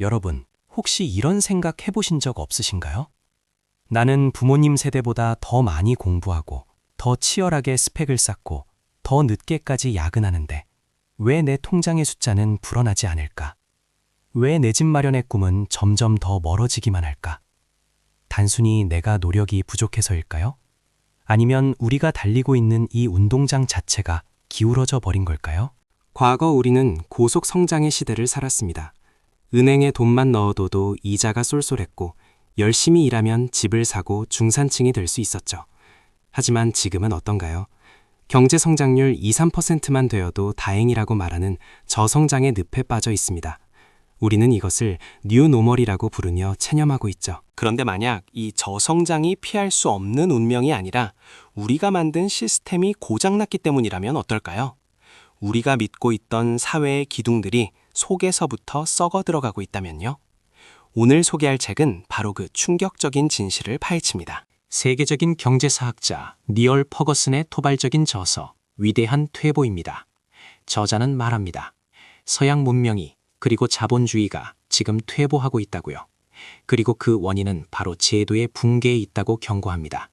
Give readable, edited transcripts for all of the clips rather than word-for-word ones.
여러분, 혹시 이런 생각 해보신 적 없으신가요? 나는 부모님 세대보다 더 많이 공부하고, 더 치열하게 스펙을 쌓고, 더 늦게까지 야근하는데, 왜 내 통장의 숫자는 불어나지 않을까? 왜 내 집 마련의 꿈은 점점 더 멀어지기만 할까? 단순히 내가 노력이 부족해서일까요? 아니면 우리가 달리고 있는 이 운동장 자체가 기울어져 버린 걸까요? 과거 우리는 고속 성장의 시대를 살았습니다. 은행에 돈만 넣어둬도 이자가 쏠쏠했고 열심히 일하면 집을 사고 중산층이 될 수 있었죠. 하지만 지금은 어떤가요? 경제 성장률 2, 3%만 되어도 다행이라고 말하는 저성장의 늪에 빠져 있습니다. 우리는 이것을 뉴노멀이라고 부르며 체념하고 있죠. 그런데 만약 이 저성장이 피할 수 없는 운명이 아니라 우리가 만든 시스템이 고장났기 때문이라면 어떨까요? 우리가 믿고 있던 사회의 기둥들이 속에서부터 썩어 들어가고 있다면요? 오늘 소개할 책은 바로 그 충격적인 진실을 파헤칩니다. 세계적인 경제사학자 니얼 퍼거슨의 토발적인 저서 위대한 퇴보입니다. 저자는 말합니다. 서양 문명이 그리고 자본주의가 지금 퇴보하고 있다고요. 그리고 그 원인은 바로 제도의 붕괴에 있다고 경고합니다.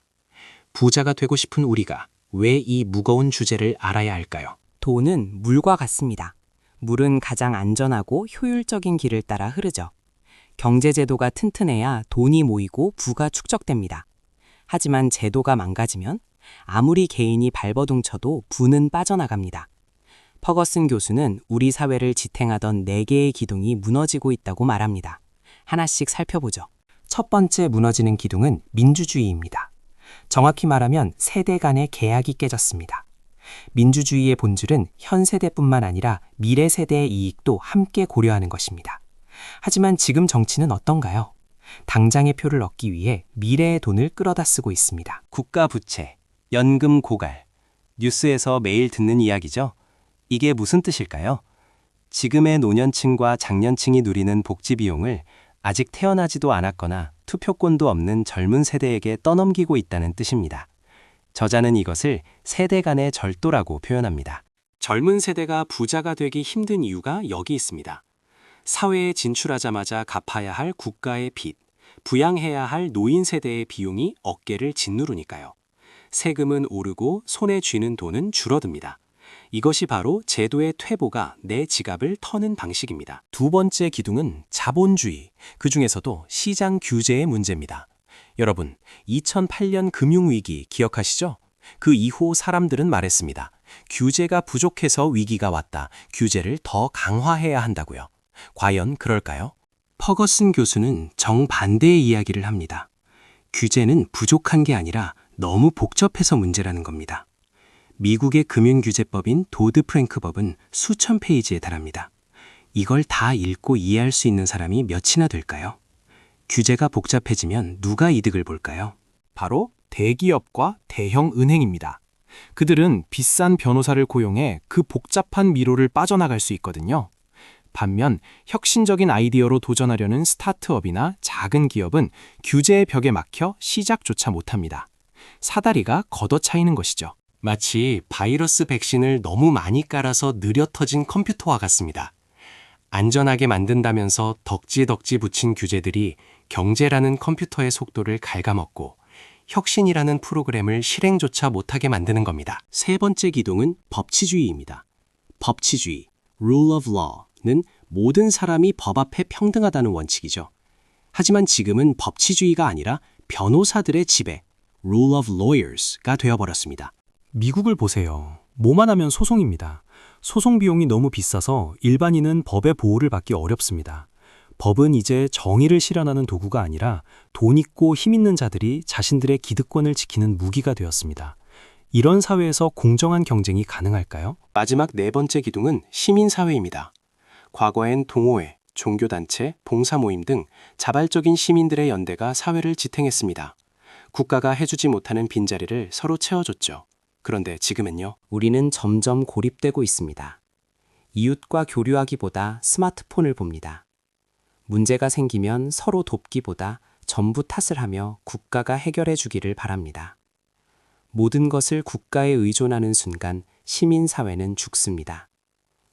부자가 되고 싶은 우리가 왜 이 무거운 주제를 알아야 할까요? 돈은 물과 같습니다. 물은 가장 안전하고 효율적인 길을 따라 흐르죠. 경제제도가 튼튼해야 돈이 모이고 부가 축적됩니다. 하지만 제도가 망가지면 아무리 개인이 발버둥 쳐도 부는 빠져나갑니다. 퍼거슨 교수는 우리 사회를 지탱하던 4개의 기둥이 무너지고 있다고 말합니다. 하나씩 살펴보죠. 첫 번째 무너지는 기둥은 민주주의입니다. 정확히 말하면 세대 간의 계약이 깨졌습니다. 민주주의의 본질은 현 세대뿐만 아니라 미래 세대의 이익도 함께 고려하는 것입니다. 하지만 지금 정치는 어떤가요? 당장의 표를 얻기 위해 미래의 돈을 끌어다 쓰고 있습니다. 국가 부채, 연금 고갈, 뉴스에서 매일 듣는 이야기죠? 이게 무슨 뜻일까요? 지금의 노년층과 장년층이 누리는 복지 비용을 아직 태어나지도 않았거나 투표권도 없는 젊은 세대에게 떠넘기고 있다는 뜻입니다. 저자는 이것을 세대 간의 절도라고 표현합니다. 젊은 세대가 부자가 되기 힘든 이유가 여기 있습니다. 사회에 진출하자마자 갚아야 할 국가의 빚, 부양해야 할 노인 세대의 비용이 어깨를 짓누르니까요. 세금은 오르고 손에 쥐는 돈은 줄어듭니다. 이것이 바로 제도의 퇴보가 내 지갑을 터는 방식입니다. 두 번째 기둥은 자본주의, 그 중에서도 시장 규제의 문제입니다. 여러분, 2008년 금융위기 기억하시죠? 그 이후 사람들은 말했습니다. 규제가 부족해서 위기가 왔다. 규제를 더 강화해야 한다고요. 과연 그럴까요? 퍼거슨 교수는 정반대의 이야기를 합니다. 규제는 부족한 게 아니라 너무 복잡해서 문제라는 겁니다. 미국의 금융규제법인 도드-프랭크법은 수천 페이지에 달합니다. 이걸 다 읽고 이해할 수 있는 사람이 몇이나 될까요? 규제가 복잡해지면 누가 이득을 볼까요? 바로 대기업과 대형 은행입니다. 그들은 비싼 변호사를 고용해 그 복잡한 미로를 빠져나갈 수 있거든요. 반면 혁신적인 아이디어로 도전하려는 스타트업이나 작은 기업은 규제의 벽에 막혀 시작조차 못합니다. 사다리가 걷어차이는 것이죠. 마치 바이러스 백신을 너무 많이 깔아서 느려 터진 컴퓨터와 같습니다. 안전하게 만든다면서 덕지덕지 붙인 규제들이 경제라는 컴퓨터의 속도를 갉아먹고 혁신이라는 프로그램을 실행조차 못하게 만드는 겁니다. 세 번째 기둥은 법치주의입니다. 법치주의, rule of law는 모든 사람이 법 앞에 평등하다는 원칙이죠. 하지만 지금은 법치주의가 아니라 변호사들의 지배, rule of lawyers가 되어버렸습니다. 미국을 보세요. 뭐만 하면 소송입니다. 소송 비용이 너무 비싸서 일반인은 법의 보호를 받기 어렵습니다. 법은 이제 정의를 실현하는 도구가 아니라 돈 있고 힘 있는 자들이 자신들의 기득권을 지키는 무기가 되었습니다. 이런 사회에서 공정한 경쟁이 가능할까요? 마지막 네 번째 기둥은 시민사회입니다. 과거엔 동호회, 종교단체, 봉사모임 등 자발적인 시민들의 연대가 사회를 지탱했습니다. 국가가 해주지 못하는 빈자리를 서로 채워줬죠. 그런데 지금은요? 우리는 점점 고립되고 있습니다. 이웃과 교류하기보다 스마트폰을 봅니다. 문제가 생기면 서로 돕기보다 전부 탓을 하며 국가가 해결해 주기를 바랍니다. 모든 것을 국가에 의존하는 순간 시민사회는 죽습니다.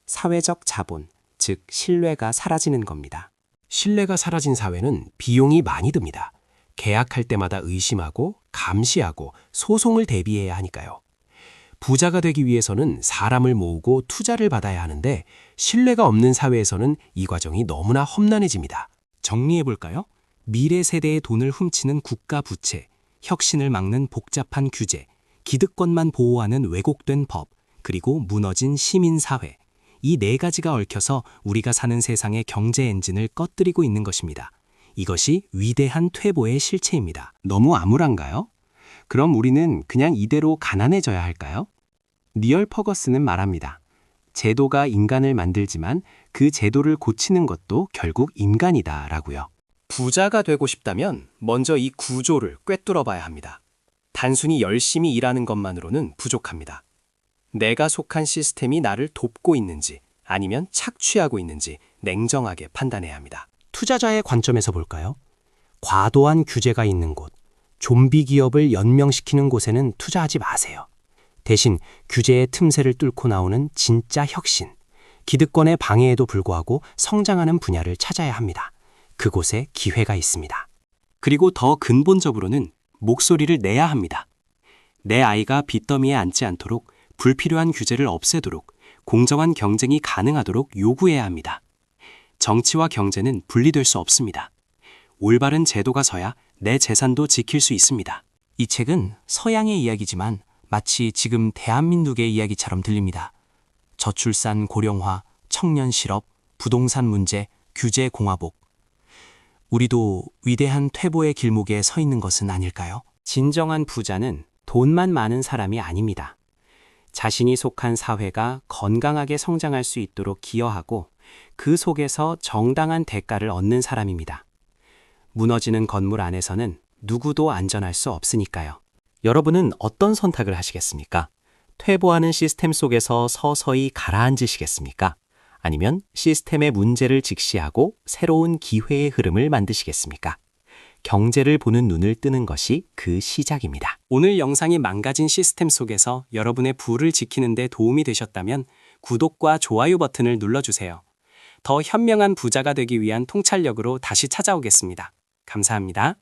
사회적 자본, 즉 신뢰가 사라지는 겁니다. 신뢰가 사라진 사회는 비용이 많이 듭니다. 계약할 때마다 의심하고 감시하고 소송을 대비해야 하니까요. 부자가 되기 위해서는 사람을 모으고 투자를 받아야 하는데 신뢰가 없는 사회에서는 이 과정이 너무나 험난해집니다. 정리해볼까요? 미래 세대의 돈을 훔치는 국가 부채, 혁신을 막는 복잡한 규제, 기득권만 보호하는 왜곡된 법, 그리고 무너진 시민사회. 이 네 가지가 얽혀서 우리가 사는 세상의 경제 엔진을 꺼뜨리고 있는 것입니다. 이것이 위대한 퇴보의 실체입니다. 너무 암울한가요? 그럼 우리는 그냥 이대로 가난해져야 할까요? 니얼 퍼거스는 말합니다. 제도가 인간을 만들지만 그 제도를 고치는 것도 결국 인간이다 라고요. 부자가 되고 싶다면 먼저 이 구조를 꿰뚫어 봐야 합니다. 단순히 열심히 일하는 것만으로는 부족합니다. 내가 속한 시스템이 나를 돕고 있는지 아니면 착취하고 있는지 냉정하게 판단해야 합니다. 투자자의 관점에서 볼까요? 과도한 규제가 있는 곳, 좀비 기업을 연명시키는 곳에는 투자하지 마세요. 대신 규제의 틈새를 뚫고 나오는 진짜 혁신, 기득권의 방해에도 불구하고 성장하는 분야를 찾아야 합니다. 그곳에 기회가 있습니다. 그리고 더 근본적으로는 목소리를 내야 합니다. 내 아이가 빚더미에 앉지 않도록 불필요한 규제를 없애도록 공정한 경쟁이 가능하도록 요구해야 합니다. 정치와 경제는 분리될 수 없습니다. 올바른 제도가 서야 내 재산도 지킬 수 있습니다. 이 책은 서양의 이야기지만 마치 지금 대한민국의 이야기처럼 들립니다. 저출산 고령화, 청년 실업, 부동산 문제, 규제 공화복. 우리도 위대한 퇴보의 길목에 서 있는 것은 아닐까요? 진정한 부자는 돈만 많은 사람이 아닙니다. 자신이 속한 사회가 건강하게 성장할 수 있도록 기여하고 그 속에서 정당한 대가를 얻는 사람입니다. 무너지는 건물 안에서는 누구도 안전할 수 없으니까요. 여러분은 어떤 선택을 하시겠습니까? 퇴보하는 시스템 속에서 서서히 가라앉으시겠습니까? 아니면 시스템의 문제를 직시하고 새로운 기회의 흐름을 만드시겠습니까? 경제를 보는 눈을 뜨는 것이 그 시작입니다. 오늘 영상이 망가진 시스템 속에서 여러분의 부를 지키는 데 도움이 되셨다면 구독과 좋아요 버튼을 눌러주세요. 더 현명한 부자가 되기 위한 통찰력으로 다시 찾아오겠습니다. 감사합니다.